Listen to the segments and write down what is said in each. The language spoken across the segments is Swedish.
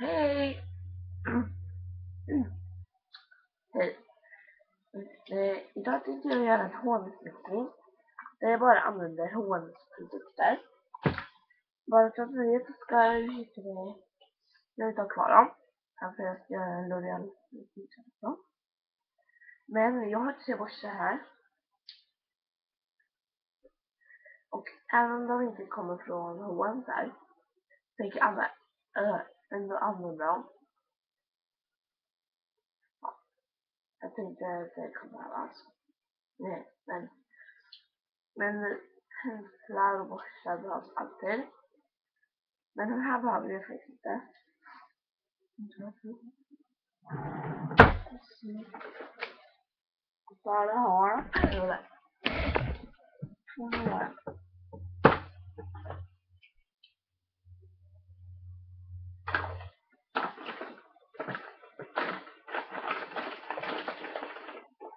Hej! Hej. Idag tänkte jag göra en hånutbildning där jag bara använder hånprodukter. Bara för att ni inte ska jag inte ha kvar dem. För jag ska göra en L'Oreal. Men jag har ett C-borste här. Och även om de inte kommer från H&M så här, tänker jag ändå använda dem. Ja, jag tänkte att det kommer behövas. Nej, men penslar och borstar behövs alltid. Men den här behöver jag faktiskt inte. Bara har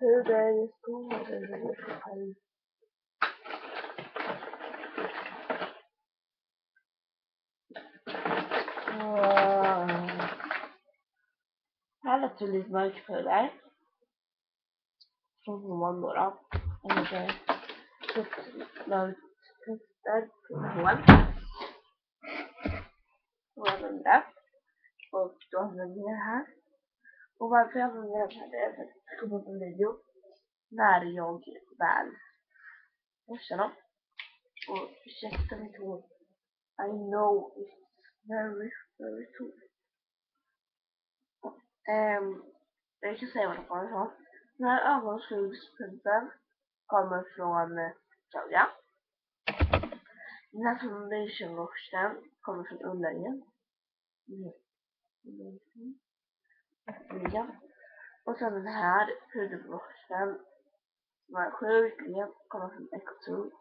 hur det står. Här lät det lite mörkpuder. Från H&M då. Eller puder från H&M. Och använder det. Och då använder jag det här. Och varför jag använder det här är för att jag kommer på en video. När jag väl borstar dem. Och ursäkta mitt hår. I know it's very cool. Jag kan säga vad det kommer ifrån. Den här ögonskuggspunkten kommer från Claudia. Den här foundationborsten kommer från Ullared. Och sen den här puderborsten som är sjukt ren kommer från Ecotool.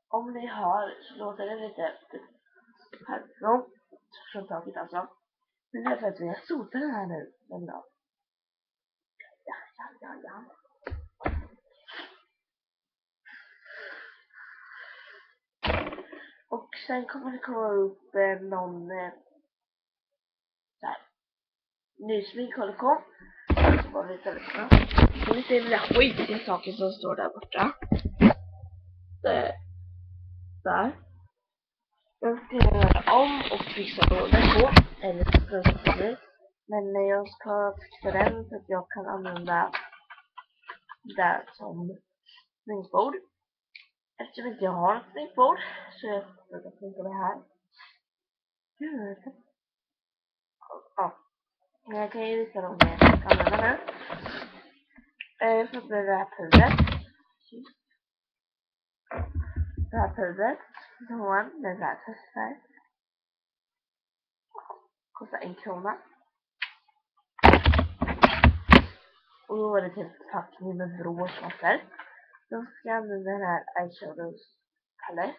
Om ni hör så låter det lite härifrån från taket alltså. Men det är för att vi har sotat den här nu. Men då. Ja. Och sen kommer det komma upp någon så här, ny sminkkollektion. Så var det istället för. Så ni ser lite skitiga saker som står där borta. Där. Jag ska göra om och fixa lådor på. Eller så. Men jag ska fixa den så att jag kan använda det som sminkbord. Eftersom inte jag har ett sminkbord så jag ska sminka det här. Ja. Men jag kan ju visa dem vad jag ska använda nu. Först med det här pudret. Det här pudret. Det här testfärg. Kostar 1 krona. Och då var det till packning med vrå smaker. Då ska jag använda den här eyeshadows palette.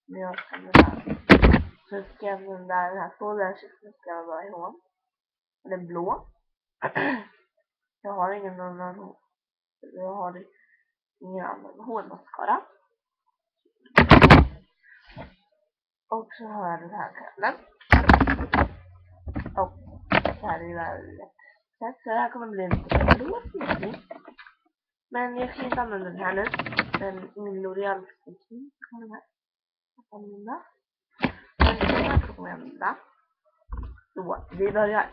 Men jag ska använda. Så ska jag använda den här foldern som ska vara i hån. Den blå. Jag har ingen annan. Jag har ingen annan hårmascara. Och så har jag den här klämmen. Och så här är det lätt. Så det här kommer bli en blå sminkning. Men jag ska inte använda den här nu. Men min L'Oreal sminkning kommer den här att använda. Men den här kommer jag använda. Så vi börjar.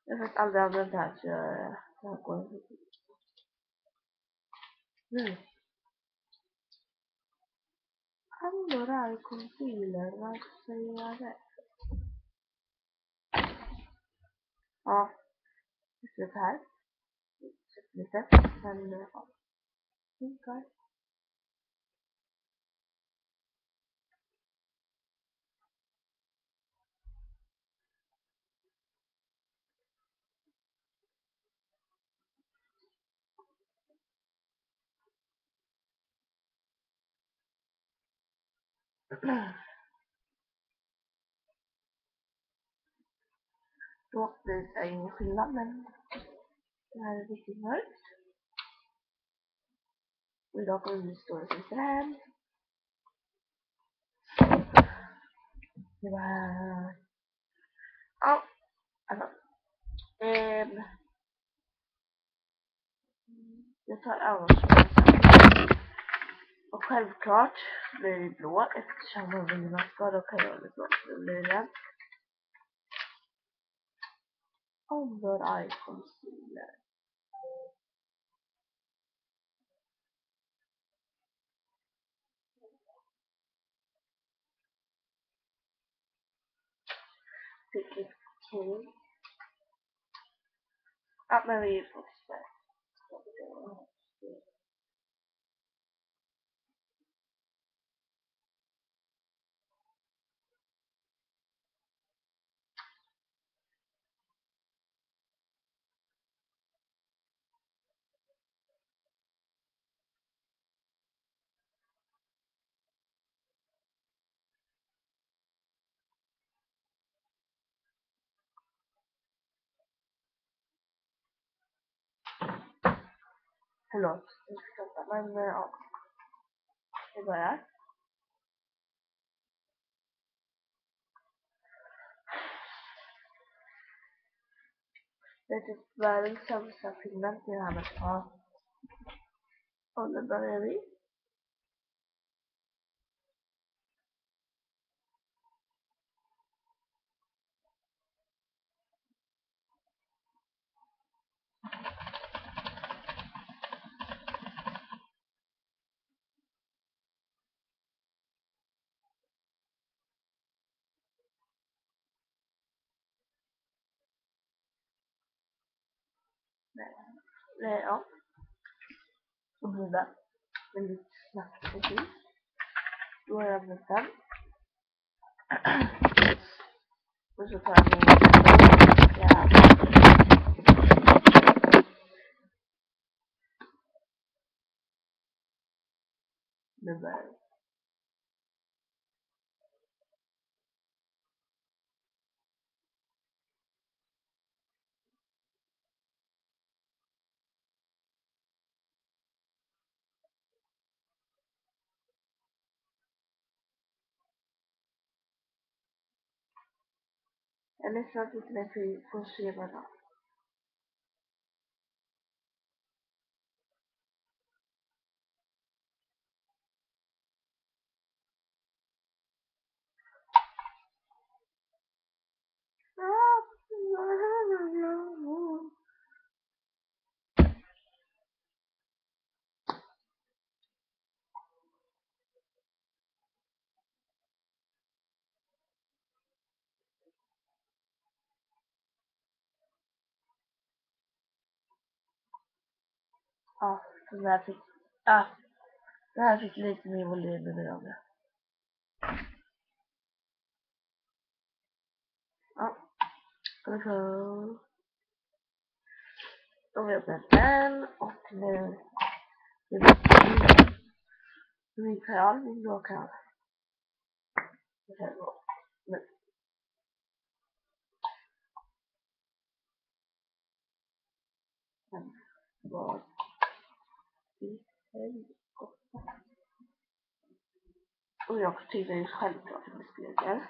Jag har faktiskt aldrig använt det här så jag går en nu. Allora concealer, vad säger jag det? Ja, det här. Lite, men ja. Funkar. Förhoppningsvis är ingen skillnad, men det här är riktigt mörkt. Och idag kommer vi stå i träd. Det var... Ja, alltså. Jag tar ögonskådan. Och självklart blir det blå eftersom man vill maska, då kan jag liksom bli rädd. Under eye concealer. Vilket kul. Ja, men vi får se. Förlåt, men ja, det börjar. Det är typ världens sämsta pigment i det här med att ta. Och nu börjar vi. Nej, ja. Så blir det väldigt snabbt precis. Då har jag öppnat den. Och så tar jag min nu börjar vi. Jag är ledsen att inte ni får se vad då. Ja, så där fick, ja, det här fick lite mer volym än det. Ja, och så då har vi öppnat den och nu min kanal, min blå kanal. Men vad i helvete. Och jag tycker det är självklart att det speglar.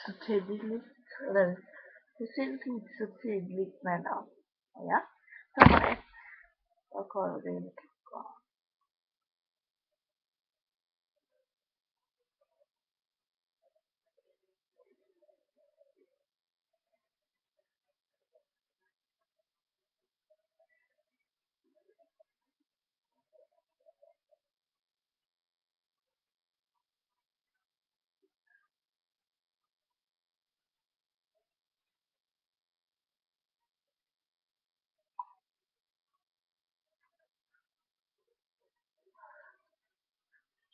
Så tydligt, eller det syns inte så tydligt, men ja. Ja, så var det. Jag kollar det in.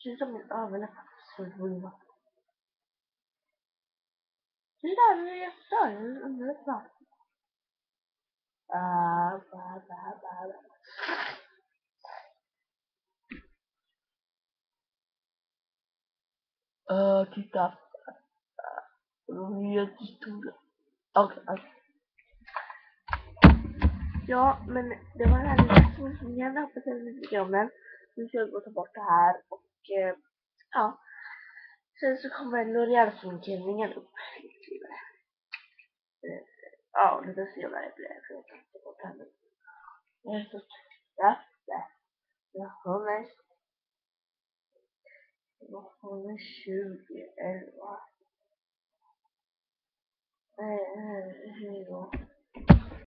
其实证明没那是不是吗？其实大人也大人没法kita lihat itu. Okej. Ja, men det var väldigt fascinerande på televisionen. Nu ska jag gå tillbaka här och ja. Sen så kommer L'Oreal-filmtidningen upp. Ja, det ser jag vad det blev. För jag kan inte gå hem. Jag är så trött. Jag håller 2011. Hej då.